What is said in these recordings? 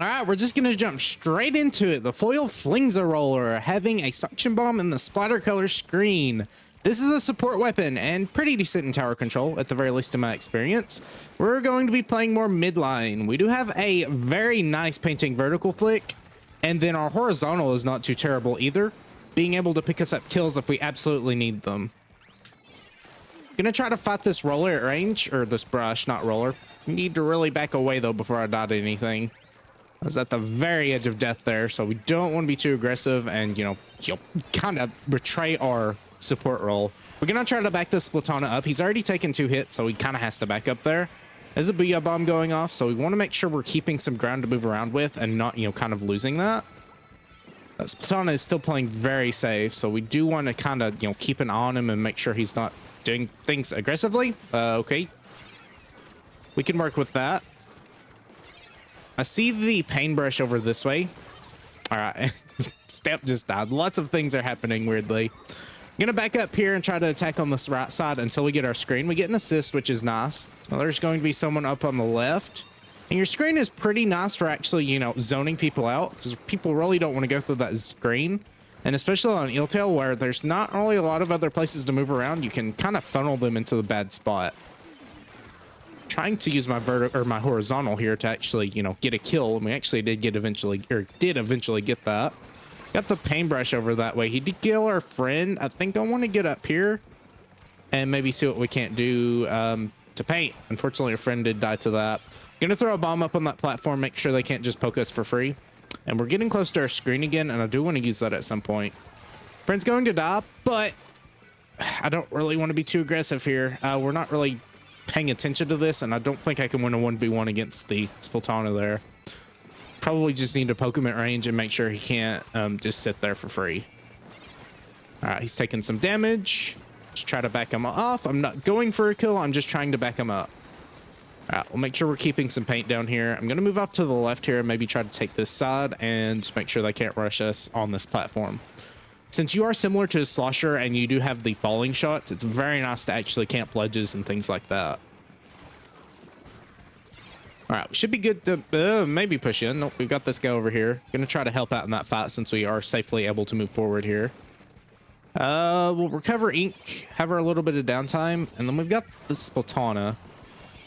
All right, we're just gonna jump straight into it. The Foil Flingza Roller, having a suction bomb in the splatter color screen. This is a support weapon and pretty decent in tower control, at the very least in my experience. We're going to be playing more midline. We do have a very nice painting vertical flick, and then our horizontal is not too terrible either, being able to pick us up kills if we absolutely need them. Gonna try to fight this roller at range, or this brush, not roller. Need to really back away though before I dot anything. I was at the very edge of death there, so we don't want to be too aggressive and, you know, kind of betray our support role. We're gonna try to back this Splatoon up. He's already taken 2 hits, so he kind of has to back up there. There's a Booyah Bomb going off, so we want to make sure we're keeping some ground to move around with and not, you know, kind of losing that. Splatoon is still playing very safe, so we do want to kind of, you know, keep an eye on him and make sure he's not doing things aggressively. Okay. We can work with that. I see the paintbrush over this way. All right. Step just died. Lots of things are happening weirdly. I'm gonna back up here and try to attack on this right side until we get our screen. We get an assist, which is nice. Well, there's going to be someone up on the left. And your screen is pretty nice for actually, you know, zoning people out, because people really don't want to go through that screen. And especially on Eeltail, where there's not really a lot of other places to move around, you can kind of funnel them into the bad spot. Trying to use my my horizontal here to actually, you know, get a kill, and we actually did eventually get that. Got the paintbrush over that way. He did kill our friend. I think I want to get up here and maybe see what we can't do to paint. Unfortunately, our friend did die to that. Gonna throw a bomb up on that platform, make sure they can't just poke us for free. And we're getting close to our screen again, and I do want to use that at some point. Friend's going to die, but I don't really want to be too aggressive here. We're not really paying attention to this, and I don't think I can win a 1v1 against the Splatoon there. Probably just need to poke him at range and make sure he can't just sit there for free. All right, he's taking some damage. Just try to back him off. I'm not going for a kill. I'm just trying to back him up. All right, we'll make sure we're keeping some paint down here. I'm going to move off to the left here and maybe try to take this side and make sure they can't rush us on this platform. Since you are similar to a slosher and you do have the falling shots, it's very nice to actually camp ledges and things like that. All right, we should be good to maybe push in. Nope, we've got this guy over here. Gonna try to help out in that fight since we are safely able to move forward here. We'll recover ink, have our little bit of downtime, and then we've got the Splatoon.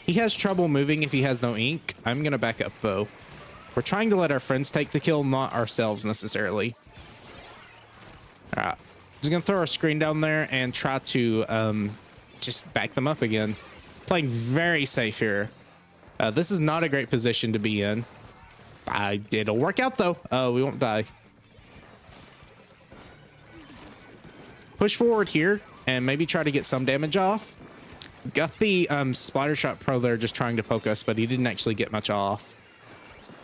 He has trouble moving if he has no ink. I'm gonna back up though. We're trying to let our friends take the kill, not ourselves necessarily. All right, just gonna throw our screen down there and try to just back them up again. Playing very safe here. This is not a great position to be in. It'll work out though. We won't die. Push forward here and maybe try to get some damage off. Got the Splatter Shot Pro there just trying to poke us, but he didn't actually get much off.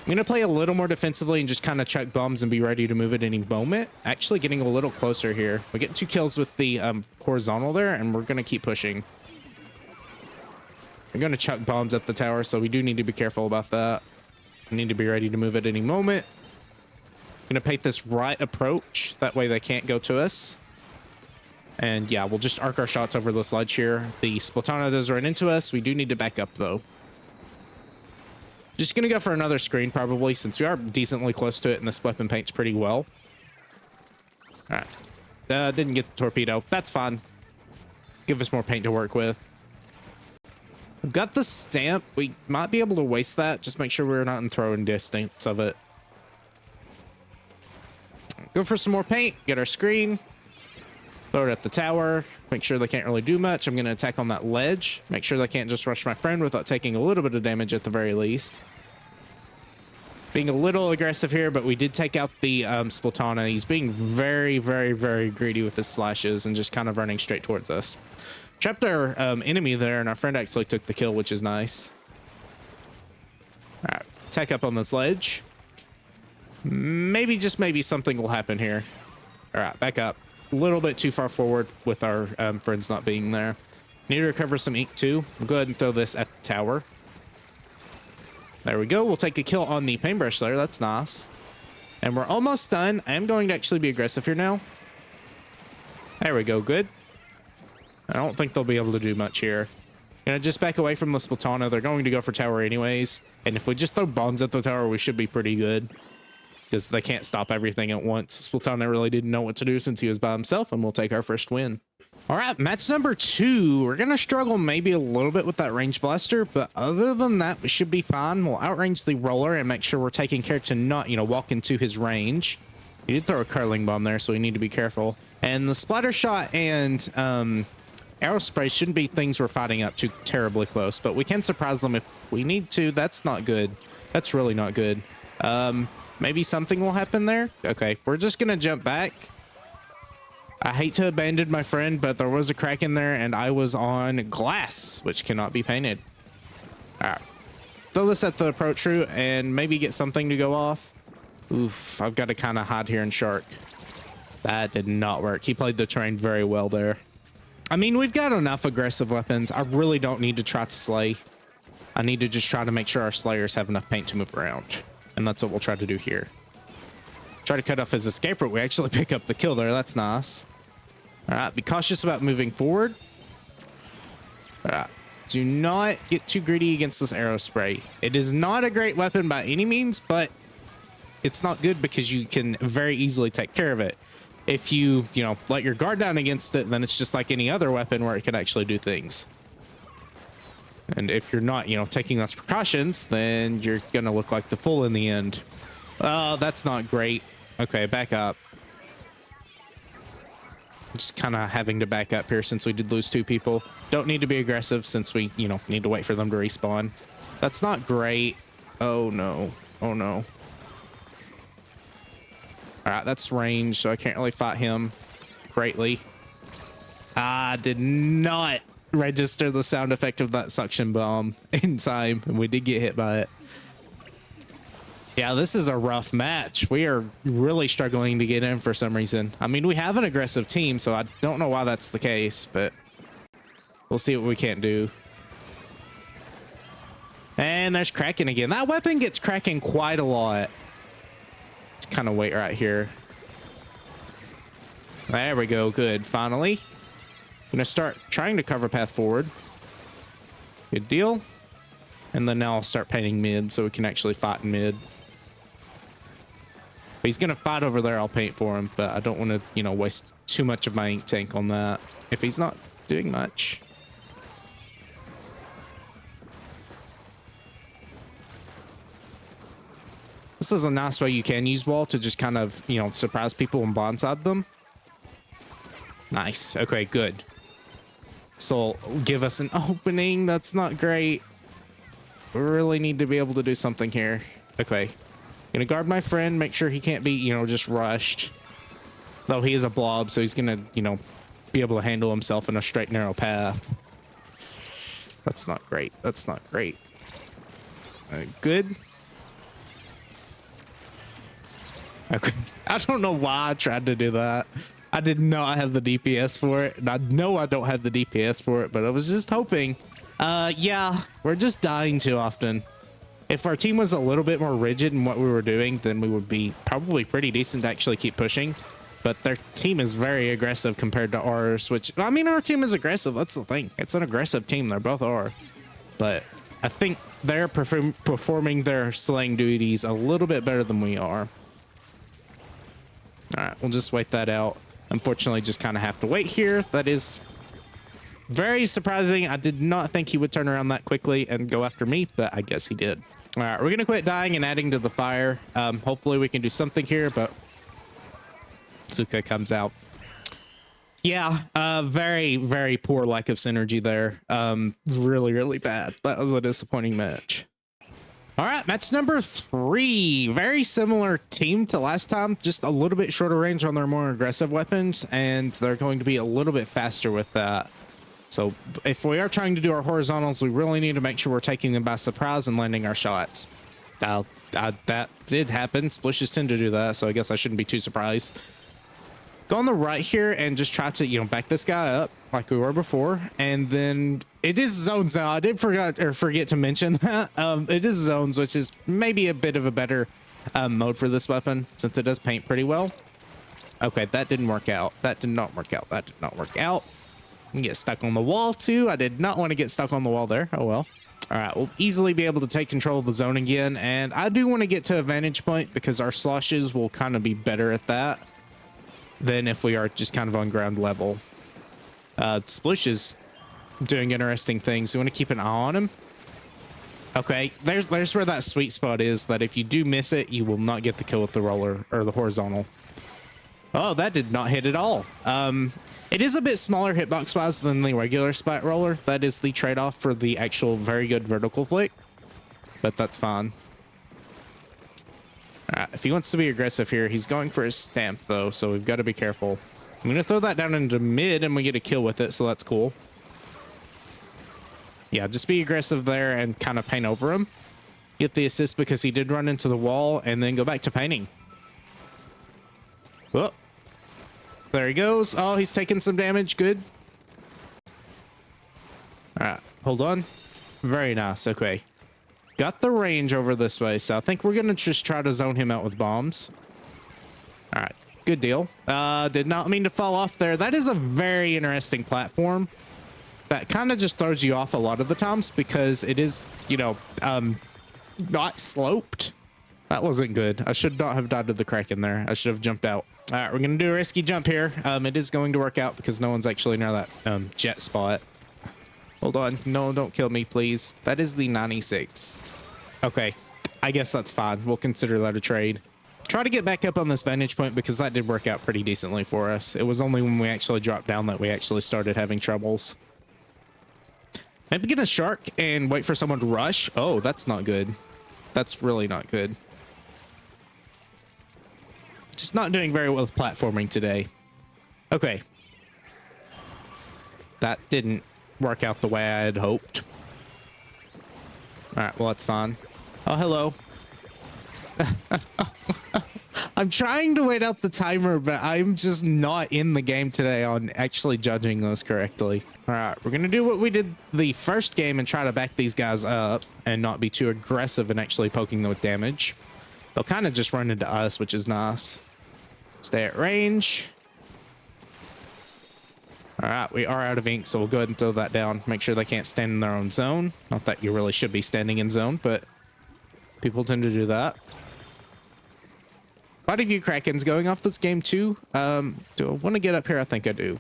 I'm gonna play a little more defensively and just kind of chuck bombs and be ready to move at any moment. Actually getting a little closer here. We get 2 kills with the horizontal there, and we're gonna keep pushing. We're gonna chuck bombs at the tower, so we do need to be careful about that. We need to be ready to move at any moment. Gonna paint this right approach. That way they can't go to us. And yeah, we'll just arc our shots over the ledge here. The Splatoon does run into us. We do need to back up though. Just gonna go for another screen probably, since we are decently close to it and this weapon paints pretty well. All right. Didn't get the torpedo. That's fine. Give us more paint to work with. We've got the stamp. We might be able to waste that. Just make sure we're not in throwing distance of it. Go for some more paint. Get our screen. Throw it at the tower. Make sure they can't really do much. I'm going to attack on that ledge. Make sure they can't just rush my friend without taking a little bit of damage at the very least. Being a little aggressive here, but we did take out the Splatoon. He's being very, very, very greedy with his slashes and just kind of running straight towards us. Trapped our enemy there, and our friend actually took the kill, which is nice. All right, attack up on this ledge. Maybe, just maybe, something will happen here. All right, back up. A little bit too far forward with our friends not being there. Need to recover some ink too. We'll go ahead and throw this at the tower. There we go. We'll take a kill on the paintbrush there. That's nice. And we're almost done. I am going to actually be aggressive here now. There we go. Good. I don't think they'll be able to do much here. Gonna just back away from the Splatoon. They're going to go for tower anyways. And if we just throw bombs at the tower, we should be pretty good. Because they can't stop everything at once. Splatoon really didn't know what to do since he was by himself, and we'll take our first win. All right, match number 2. We're going to struggle maybe a little bit with that range blaster, but other than that, we should be fine. We'll outrange the roller and make sure we're taking care to not, walk into his range. He did throw a curling bomb there, so we need to be careful. And the splatter shot and arrow spray shouldn't be things we're fighting up too terribly close, but we can surprise them if we need to. That's not good. That's really not good. Maybe something will happen there. Okay, we're just gonna jump back. I hate to abandon my friend, but there was a crack in there and I was on glass, which cannot be painted. All right, throw this at the approach route and maybe get something to go off. Oof, I've got to kind of hide here in shark. That did not work. He played the terrain very well there. I mean, we've got enough aggressive weapons. I really don't need to try to slay. I need to just try to make sure our slayers have enough paint to move around. And that's what we'll try to do here. Try to cut off his escape route. We actually pick up the kill there. That's nice. All right, be cautious about moving forward. All right, do not get too greedy against this arrow spray. It is not a great weapon by any means, but it's not good because you can very easily take care of it. If you, let your guard down against it, then it's just like any other weapon where it can actually do things. And if you're not, taking those precautions, then you're going to look like the fool in the end. Oh, that's not great. Okay, back up. Just kind of having to back up here since we did lose 2 people. Don't need to be aggressive since we, need to wait for them to respawn. That's not great. Oh, no. Oh, no. All right, that's range, so I can't really fight him greatly. I did not register the sound effect of that suction bomb in time, and we did get hit by it. Yeah, this is a rough match. We are really struggling to get in for some reason. I mean, we have an aggressive team, so I don't know why that's the case, but we'll see what we can't do. And there's cracking again. That weapon gets cracking quite a lot. Just kind of wait right here. There we go. Good. Finally. Gonna start trying to cover path forward. Good deal. And then now I'll start painting mid so we can actually fight in mid. If he's gonna fight over there, I'll paint for him, but I don't want to, waste too much of my ink tank on that if he's not doing much. This is a nice way you can use wall to just kind of, surprise people and blindside them. Nice. Okay, good. So give us an opening. That's not great. We really need to be able to do something here. Okay. Gonna guard my friend, make sure he can't be, just rushed. Though he is a blob, so he's gonna, be able to handle himself in a straight, narrow path. That's not great. That's not great. Good. Okay. I don't know why I tried to do that. I did not have the DPS for it, and I know I don't have the DPS for it, but I was just hoping. Yeah, we're just dying too often. If our team was a little bit more rigid in what we were doing, then we would be probably pretty decent to actually keep pushing. But their team is very aggressive compared to ours, which, I mean, our team is aggressive. That's the thing. It's an aggressive team. They both are. But I think they're performing their slaying duties a little bit better than we are. All right, we'll just wait that out. Unfortunately, just kind of have to wait here. That is very surprising. I did not think he would turn around that quickly and go after me, but I guess he did. All right, we're going to quit dying and adding to the fire. Hopefully we can do something here, but Zuka comes out. Yeah, very, very poor lack of synergy there. Really, really bad. That was a disappointing match. All right, match number 3. Very similar team to last time, just a little bit shorter range on their more aggressive weapons, and they're going to be a little bit faster with that. So if we are trying to do our horizontals, we really need to make sure we're taking them by surprise and landing our shots. That did happen. Splishes tend to do that, so I guess I shouldn't be too surprised. Go on the right here and just try to, back this guy up like we were before. And then it is zones now. I did forget to mention that. It is zones, which is maybe a bit of a better mode for this weapon since it does paint pretty well. Okay, that didn't work out. That did not work out. That did not work out. Get stuck on the wall too. I did not want to get stuck on the wall there. Oh well. All right, we'll easily be able to take control of the zone again. And I do want to get to a vantage point because our sloshes will kind of be better at that than if we are just kind of on ground level. Sploosh is doing interesting things. You want to keep an eye on him. Okay, there's where that sweet spot is, that if you do miss it, you will not get the kill with the roller or the horizontal. Oh, that did not hit at all. It is a bit smaller hitbox wise than the regular splat roller. That is the trade-off for the actual very good vertical flick, but that's fine. If he wants to be aggressive here, he's going for his stamp though, so we've got to be careful. I'm gonna throw that down into mid and we get a kill with it, so that's cool. Yeah, just be aggressive there and kind of paint over him. Get the assist because he did run into the wall, and then go back to painting. Whoa. There he goes. Oh, he's taking some damage. Good. All right, hold on. Very nice. Okay. Got the range over this way, so I think we're going to just try to zone him out with bombs. All right, good deal. Did not mean to fall off there. That is a very interesting platform that kind of just throws you off a lot of the times because it is, you know, not sloped. That wasn't good. I should not have died to the Kraken there. I should have jumped out. All right, we're going to do a risky jump here. It is going to work out because no one's actually near that jet spot. Hold on. No, don't kill me, please. That is the 96. Okay, I guess that's fine. We'll consider that a trade. Try to get back up on this vantage point because that did work out pretty decently for us. It was only when we actually dropped down that we actually started having troubles. Maybe get a shark and wait for someone to rush. Oh, that's not good. That's really not good. Just not doing very well with platforming today. Okay. That didn't work out the way I had hoped. All right, well, that's fine. Oh, hello. I'm trying to wait out the timer, but I'm just not in the game today on actually judging those correctly. All right, we're going to do what we did the first game and try to back these guys up and not be too aggressive in actually poking them with damage. They'll kind of just run into us, which is nice. Stay at range. All right, we are out of ink, so we'll go ahead and throw that down. Make sure they can't stand in their own zone. Not that you really should be standing in zone, but people tend to do that. Quite a few Krakens going off this game too. Do I want to get up here? I think I do.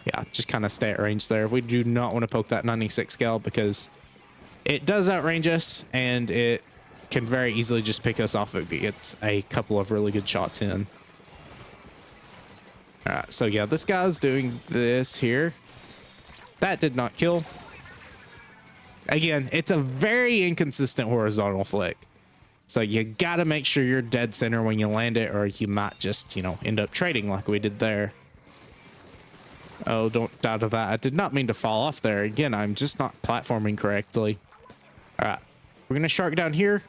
Yeah, just kind of stay at range there. We do not want to poke that 96 gal because it does outrange us and it can very easily just pick us off if it gets a couple of really good shots in. All right, so yeah, this guy's doing this here. That did not kill. Again, it's a very inconsistent horizontal flick. So you gotta make sure you're dead center when you land it, or you might just, you know, end up trading like we did there. Oh, don't die to that. I did not mean to fall off there. Again, I'm just not platforming correctly. All right, we're gonna shark down here.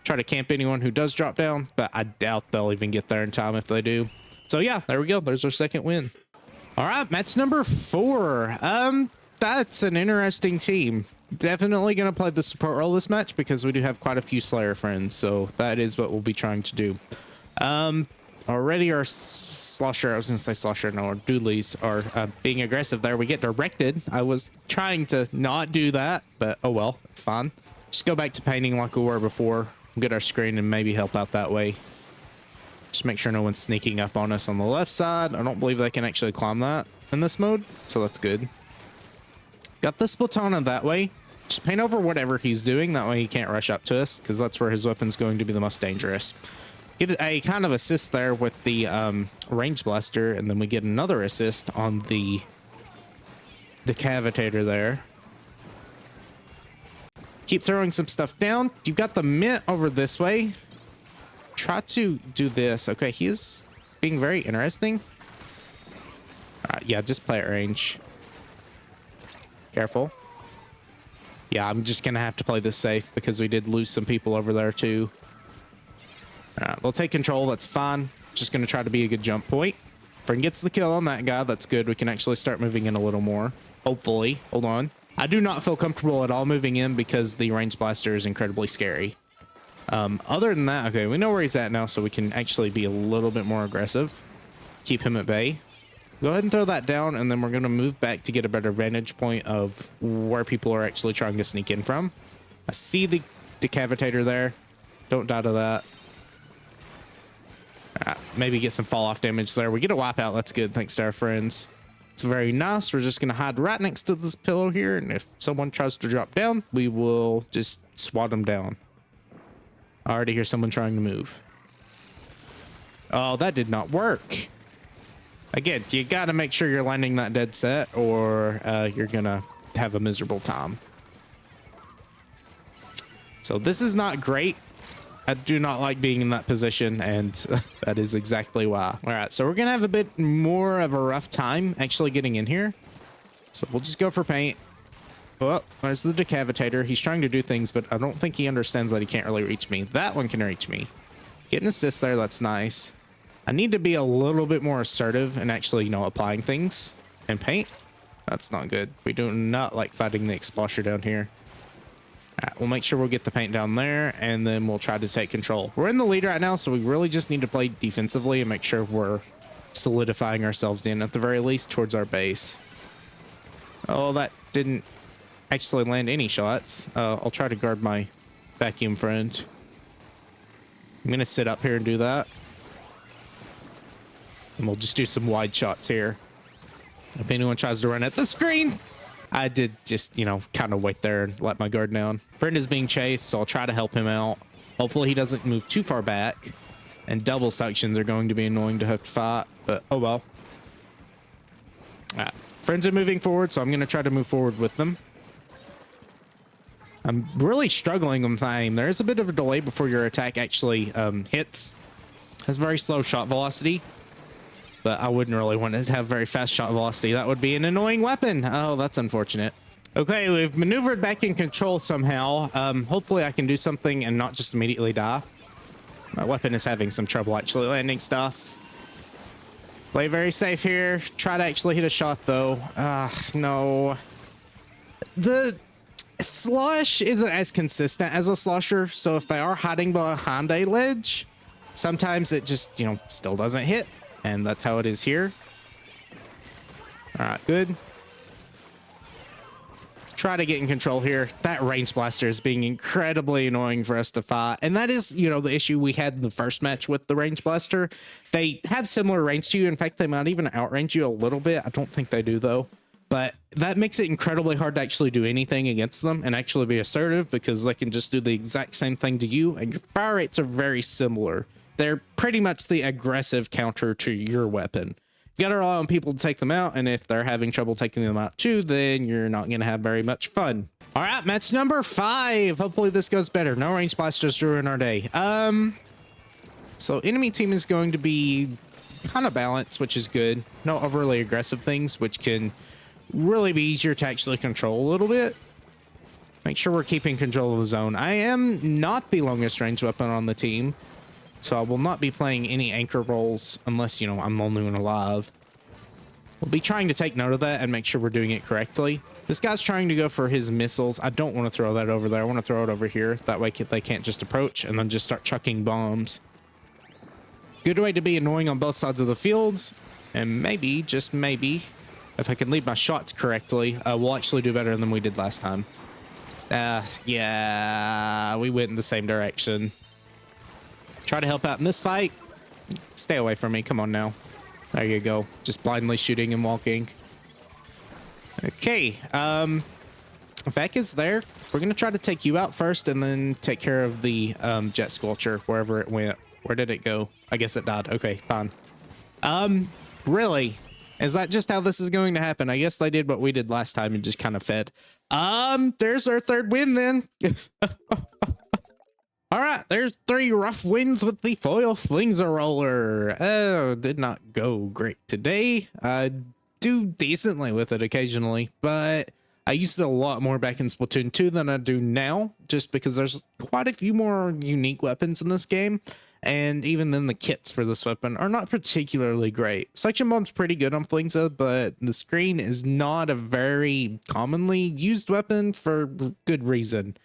Try to camp anyone who does drop down, but I doubt they'll even get there in time if they do. So yeah, there we go. There's our second win. All right, match number 4. That's an interesting team. Definitely going to play the support role this match because we do have quite a few Slayer friends. So that is what we'll be trying to do. Already our Slosher, I was going to say Slosher, no, our Doodlies are being aggressive there. We get directed. I was trying to not do that, but oh well, it's fine. Just go back to painting like we were before. Get our screen and maybe help out that way. Just make sure no one's sneaking up on us on the left side. I don't believe they can actually climb that in this mode, so that's good. Got the Splatoon that way. Just paint over whatever he's doing. That way he can't rush up to us because that's where his weapon's going to be the most dangerous. Get a kind of assist there with the range blaster, and then we get another assist on the cavitator there. Keep throwing some stuff down. You've got the mint over this way. Try to do this. Okay, he is being very interesting. Yeah, just play at range. Careful. Yeah, I'm just gonna have to play this safe because we did lose some people over there too. They'll take control. That's fine. Just gonna try to be a good jump point. Friend gets the kill on that guy. That's good. We can actually start moving in a little more. Hopefully. Hold on. I do not feel comfortable at all moving in because the range blaster is incredibly scary. Other than that, okay, we know where he's at now, so we can actually be a little bit more aggressive. Keep him at bay. Go ahead and throw that down, and then we're going to move back to get a better vantage point of where people are actually trying to sneak in from. I see the decavitator there. Don't die to that. Maybe get some fall off damage there. We get a wipeout. That's good. Thanks to our friends. It's very nice. We're just going to hide right next to this pillow here. And if someone tries to drop down, we will just swat them down. I already hear someone trying to move. Oh, that did not work. Again, you got to make sure you're landing that dead set or you're going to have a miserable time. So this is not great. I do not like being in that position, and that is exactly why. All right, so we're going to have a bit more of a rough time actually getting in here. So we'll just go for paint. Oh, there's the decavitator. He's trying to do things, but I don't think he understands that he can't really reach me. That one can reach me. Get an assist there. That's nice. I need to be a little bit more assertive and actually, you know, applying things and paint. That's not good. We do not like fighting the explosher down here. All right, we'll make sure we'll get the paint down there, and then we'll try to take control. We're in the lead right now, so we really just need to play defensively and make sure we're solidifying ourselves in, at the very least, towards our base. Oh, that didn't actually land any shots. I'll try to guard my vacuum friend. I'm going to sit up here and do that. And we'll just do some wide shots here. If anyone tries to run at the screen, I did just, you know, kind of wait there and let my guard down. Friend is being chased, so I'll try to help him out. Hopefully he doesn't move too far back. And double sections are going to be annoying to have to fight, but oh well. All right. Friends are moving forward, so I'm going to try to move forward with them. I'm really struggling with my aim. There is a bit of a delay before your attack actually hits. It has very slow shot velocity, but I wouldn't really want it to have very fast shot velocity. That would be an annoying weapon. Oh, that's unfortunate. Okay, we've maneuvered back in control somehow. Hopefully I can do something and not just immediately die. My weapon is having some trouble actually landing stuff. Play very safe here. Try to actually hit a shot though. No. The slush isn't as consistent as a slusher, so if they are hiding behind a ledge, sometimes it just, you know, still doesn't hit, and that's how it is here. All right, good. Try to get in control here. That range blaster is being incredibly annoying for us to fight, and that is, you know, the issue we had in the first match with the range blaster. They have similar range to you. In fact, they might even outrange you a little bit. I don't think they do though. But that makes it incredibly hard to actually do anything against them and actually be assertive, because they can just do the exact same thing to you, and your fire rates are very similar. They're pretty much the aggressive counter to your weapon. You gotta rely on people to take them out, and if they're having trouble taking them out too, then you're not gonna have very much fun. All right, match number 5. Hopefully this goes better. No range blasters to ruin our day. So enemy team is going to be kind of balanced, which is good. No overly aggressive things, which can really be easier to actually control a little bit. Make sure we're keeping control of the zone. I am not the longest range weapon on the team, so I will not be playing any anchor roles unless, you know, I'm the only one alive. We'll be trying to take note of that and make sure we're doing it correctly. This guy's trying to go for his missiles. I don't want to throw that over there. I want to throw it over here. That way they can't just approach and then just start chucking bombs. Good way to be annoying on both sides of the field. And maybe, just maybe, if I can lead my shots correctly, we'll actually do better than we did last time. Yeah, we went in the same direction. Try to help out in this fight. Stay away from me. Come on now. There you go. Just blindly shooting and walking. Okay. Vec is there. We're going to try to take you out first and then take care of the jet squelcher wherever it went. Where did it go? I guess it died. Okay, fine. Really? Is that just how this is going to happen? I guess they did what we did last time and just kind of fed. There's our third win then. All right, there's 3 rough wins with the Foil Flingza Roller. Oh, did not go great today. I do decently with it occasionally, but I used it a lot more back in Splatoon 2 than I do now, just because there's quite a few more unique weapons in this game. And even then, the kits for this weapon are not particularly great. Suction Bomb's pretty good on Flingza, but the screen is not a very commonly used weapon for good reason.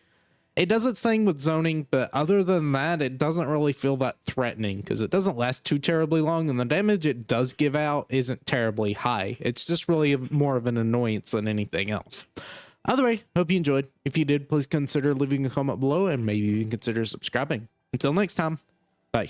It does its thing with zoning, but other than that, it doesn't really feel that threatening because it doesn't last too terribly long, and the damage it does give out isn't terribly high. It's just really more of an annoyance than anything else. Either way, hope you enjoyed. If you did, please consider leaving a comment below and maybe even consider subscribing. Until next time, bye.